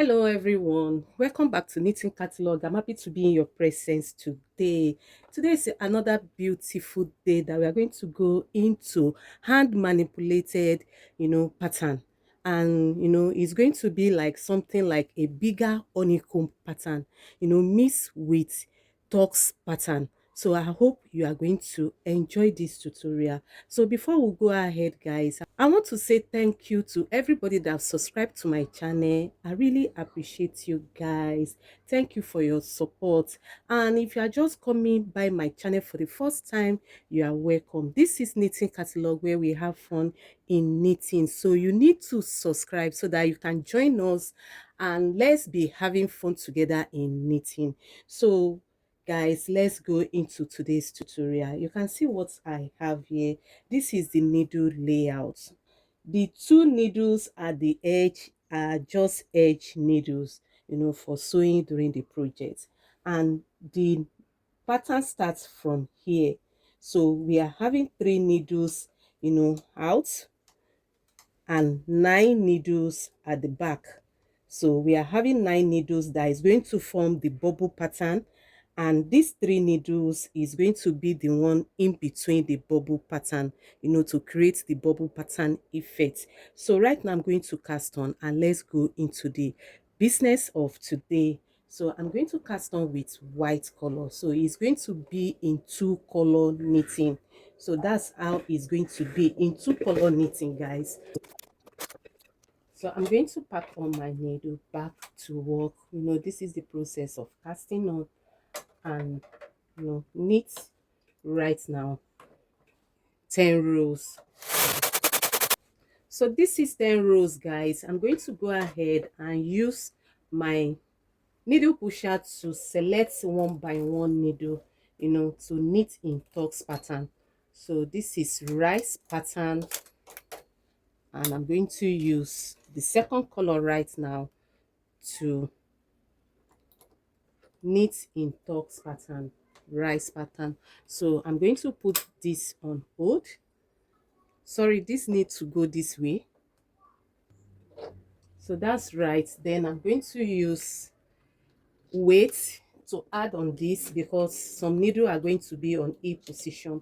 Hello everyone, welcome back to Knitting Catalog. I'm happy to be in your presence today. Today is another beautiful day that we are going to go into hand manipulated, pattern. And it's going to be like something like a bigger honeycomb pattern, mixed with Tox pattern. So I hope you are going to enjoy this tutorial. So before we go ahead, guys, I want to say thank you to everybody that have subscribed to my channel. I really appreciate you guys. Thank you for your support. And if you are just coming by my channel for the first time, you are welcome. This is Knitting Catalog, where we have fun in knitting. So you need to subscribe so that you can join us and let's be having fun together in knitting. So guys, let's go into today's tutorial. You can see what I have here. This is the needle layout. The two needles at the edge are just edge needles, for sewing during the project. And the pattern starts from here. So we are having three needles, out, and 9 needles at the back. So we are having 9 needles that is going to form the bubble pattern, and these 3 needles is going to be the one in between the bubble pattern, to create the bubble pattern effect. So right now I'm going to cast on, and let's go into the business of today. So I'm going to cast on with white color. So it's going to be in 2-color knitting. So that's how it's going to be in 2-color knitting, guys. So I'm going to pack on my needle back to work. This is the process of casting on and knit right now 10 rows. So this is 10 rows, guys. I'm going to go ahead and use my needle pusher to select one by one needle, to knit in Tox pattern. So this is rice pattern, and I'm going to use the second color right now to knit in Tox pattern, rice pattern. So I'm going to put this on hold. Sorry, this needs to go this way. So that's right. Then I'm going to use weight to add on this because some needle are going to be on A position.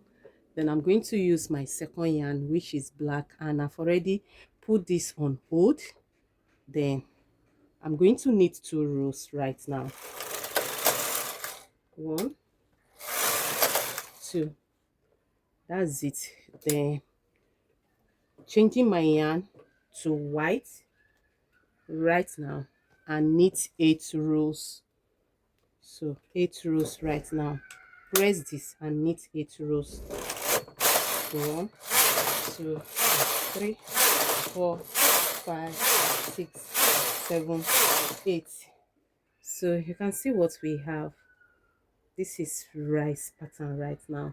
Then I'm going to use my second yarn, which is black, and I've already put this on hold. Then I'm going to knit 2 rows right now. 1, 2. That's it. Then changing my yarn to white right now and knit 8 rows. So 8 rows right now. Press this and knit 8 rows. 1, 2, 3, 4, 5, 6, 7, 8. So you can see what we have. This is rice pattern right now.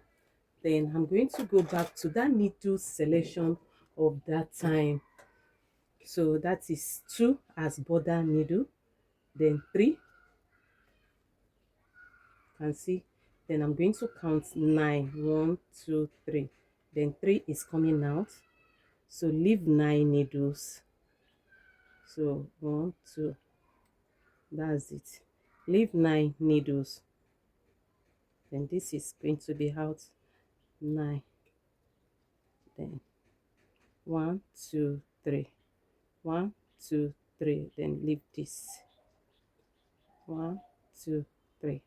Then I'm going to go back to that needle selection of that time. So that is 2 as border needle, then 3. You can see. Then I'm going to count 9. 1, 2, 3. Then 3 is coming out. So leave 9 needles. So 1, 2. That's it. Leave 9 needles. Then this is going to be out 9. Then 1, 2, 3. 1, 2, 3. Then leave this. 1, 2, 3.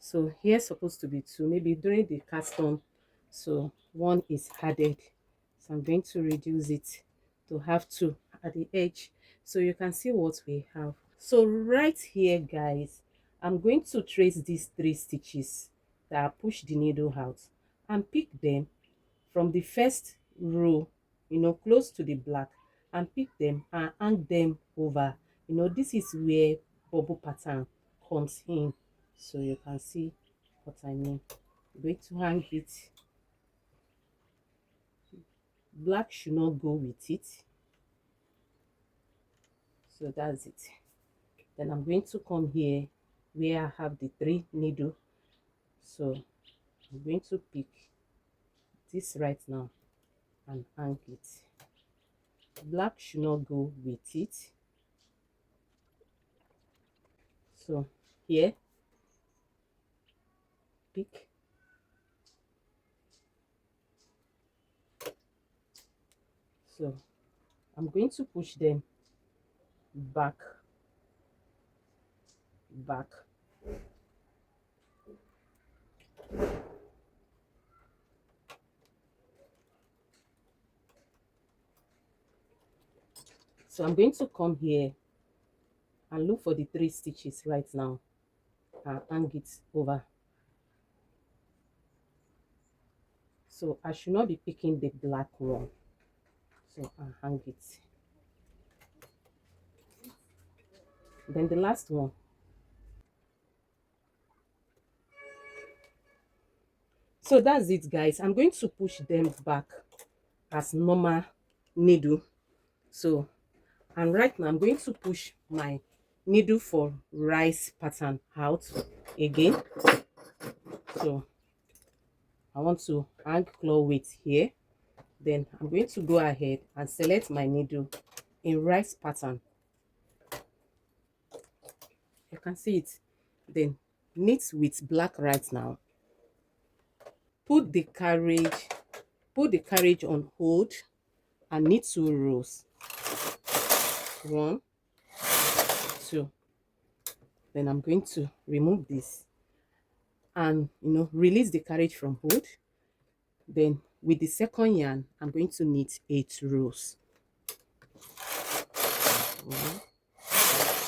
So here's supposed to be 2, maybe during the cast on, so 1 is added. So I'm going to reduce it to have 2 at the edge, so you can see what we have. So right here, guys, I'm going to trace these 3 stitches that push the needle out and pick them from the first row, close to the black, and pick them and hang them over. This is where bubble pattern comes in. So you can see what I mean. I'm going to hang it. Black should not go with it. So that's it. Then I'm going to come here where I have the 3 needle. So I'm going to pick this right now and hang it. Black should not go with it. So here, pick. So I'm going to push them back, back. So I'm going to come here and look for the 3 stitches right now and hang it over. So I should not be picking the black one. So I'll hang it. Then the last one. So that's it, guys. I'm going to push them back as normal needle. So, and right now I'm going to push my needle for rice pattern out again. So I want to hang claw weight here. Then I'm going to go ahead and select my needle in rice pattern. You can see it. Then knit with black right now. Put the carriage on hold and knit 2 rows. 1, 2. Then I'm going to remove this and release the carriage from hold. Then with the second yarn, I'm going to knit 8 rows. 1,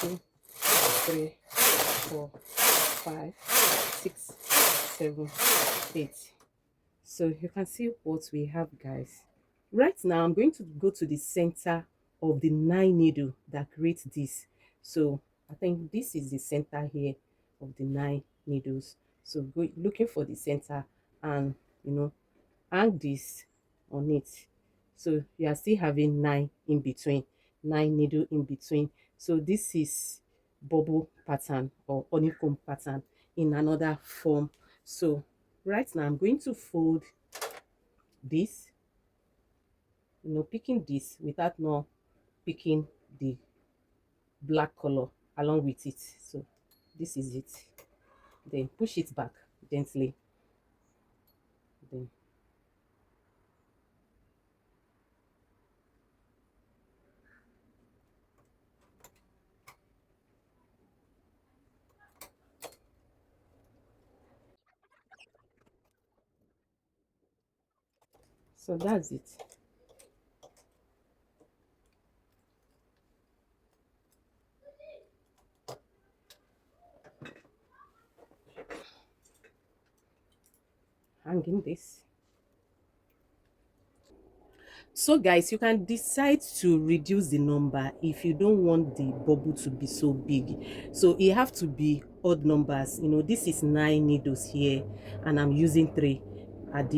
2, 3, 4, 5, 6, 7, 8. So you can see what we have, guys. Right now I'm going to go to the center of the 9 needle that creates this. So I think this is the center here of the 9 needles. So go looking for the center and hang this on it. So you are still having 9 in between, 9 needle in between. So this is bubble pattern or honeycomb pattern in another form. So right now I'm going to fold this, picking this without not picking the black color along with it. So this is it. Then push it back gently. Then so that's it. Hanging this. So guys, you can decide to reduce the number if you don't want the bubble to be so big. So it have to be odd numbers. This is 9 needles here and I'm using 3 at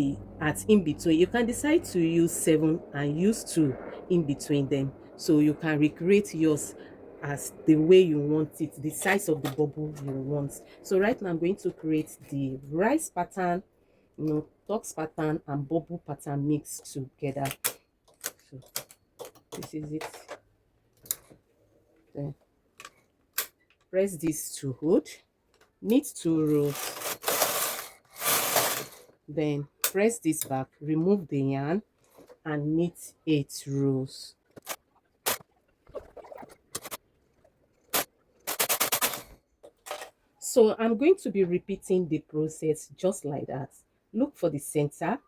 in between. You can decide to use 7 and use 2 in between them. So you can recreate yours as the way you want it, the size of the bubble you want. So right now I'm going to create the rice pattern, tux pattern and bubble pattern mixed together. So this is it. Then press this to hold, knit 2 rows, then press this back, remove the yarn and knit 8 rows. So I'm going to be repeating the process just like that. Look for the center,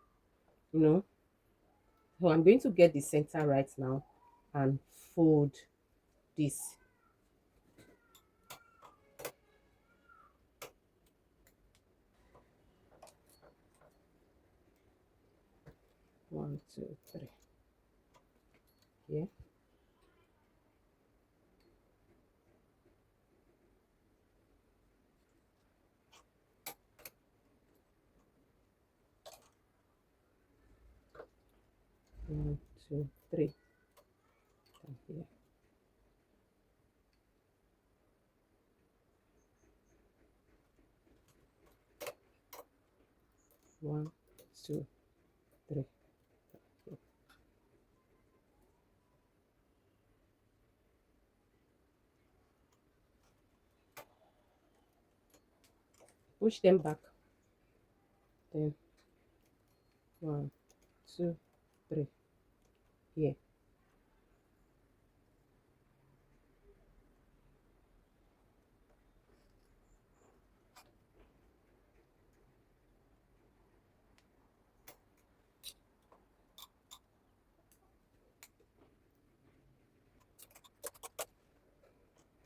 so I'm going to get the center right now and fold this. One, two, three. Here. One, two, three. And here. One, two, three. Here. Push them back. Then one, two, three. Here.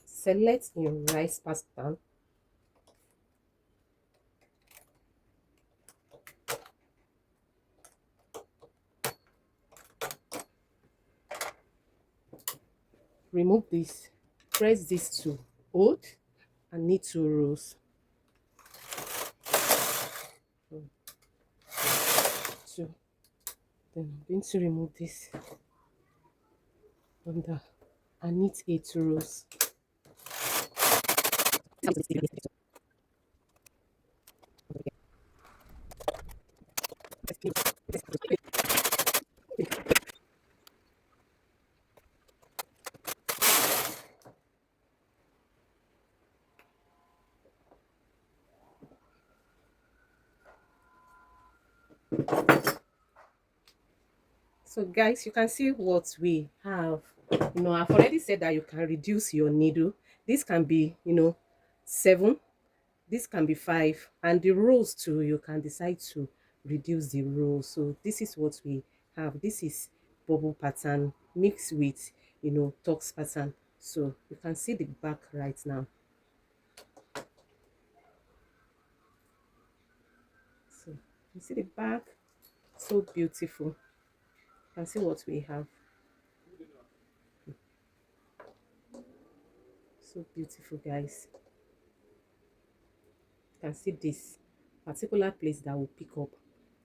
Select your rice pasta. Remove this. Press this to hold and knit 2 rows. One, two. Then I'm going to remove this under and knit 8 rows. So guys, you can see what we have. I've already said that you can reduce your needle. This can be, 7. This can be 5. And the rows too, you can decide to reduce the rows. So this is what we have. This is bubble pattern mixed with, tux pattern. So you can see the back right now. So you see the back, so beautiful. You can see what we have. So beautiful, guys. You can see this particular place that will pick up.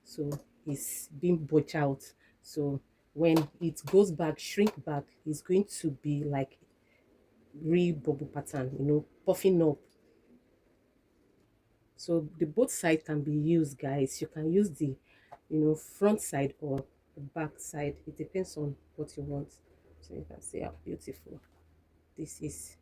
So it's being butch out. So when it goes back, shrink back, it's going to be like real bubble pattern, puffing up. So the both side can be used, guys. You can use the, front side or the back side. It depends on what you want. So you can see how beautiful this is.